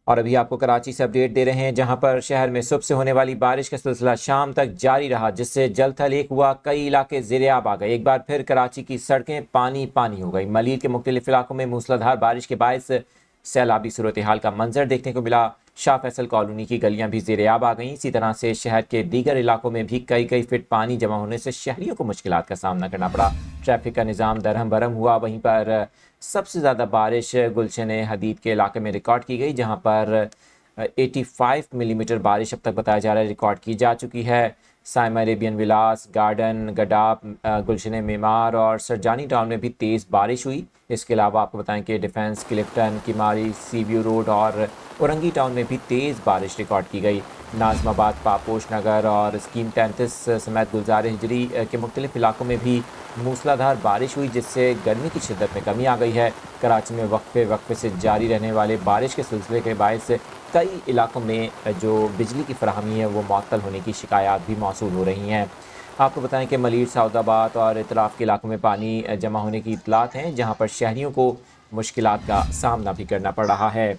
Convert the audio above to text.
اور ابھی آپ کو کراچی سے اپڈیٹ دے رہے ہیں، جہاں پر شہر میں صبح سے ہونے والی بارش کا سلسلہ شام تک جاری رہا، جس سے جل تھل ایک ہوا، کئی علاقے زیر آب آ گئے۔ ایک بار پھر کراچی کی سڑکیں پانی پانی ہو گئی۔ ملیر کے مختلف علاقوں میں موسلادھار بارش کے باعث سیلابی صورتحال کا منظر دیکھنے کو ملا۔ شاہ فیصل کالونی کی گلیاں بھی زیر آب آ گئیں۔ اسی طرح سے شہر کے دیگر علاقوں میں بھی کئی فٹ پانی جمع ہونے سے شہریوں کو مشکلات کا سامنا کرنا پڑا۔ ٹریفک کا نظام درہم برہم ہوا۔ وہیں پر سب سے زیادہ بارش گلشن حدید کے علاقے میں ریکارڈ کی گئی، جہاں پر 85 ملی میٹر بارش اب تک بتایا جا رہا ہے ریکارڈ کی جا چکی ہے۔ سائما عریبین ولاس، گارڈن، گڈاپ، گلشن معمار اور سرجانی ٹاؤن میں بھی تیز بارش ہوئی۔ اس کے علاوہ آپ کو بتائیں کہ ڈیفنس، کلفٹن، کماری، سی ویو روڈ اور اورنگی ٹاؤن میں بھی تیز بارش ریکارڈ کی گئی۔ ناظم آباد، پاپوش نگر اور اسکیم 33 سمیت گلزار ہجری کے مختلف علاقوں میں بھی موسلادھار بارش ہوئی، جس سے گرمی کی شدت میں کمی آ گئی ہے۔ کراچی میں وقفے سے جاری رہنے والے بارش کے سلسلے کے باعث کئی علاقوں میں جو بجلی کی فراہمی ہے وہ معطل ہونے کی شکایات بھی موصول ہو رہی ہیں۔ آپ کو بتائیں کہ ملیر، سعود آباد اور اطراف کے علاقوں میں پانی جمع ہونے کی اطلاعات ہیں، جہاں پر شہریوں کو مشکلات کا سامنا بھی کرنا پڑ رہا ہے۔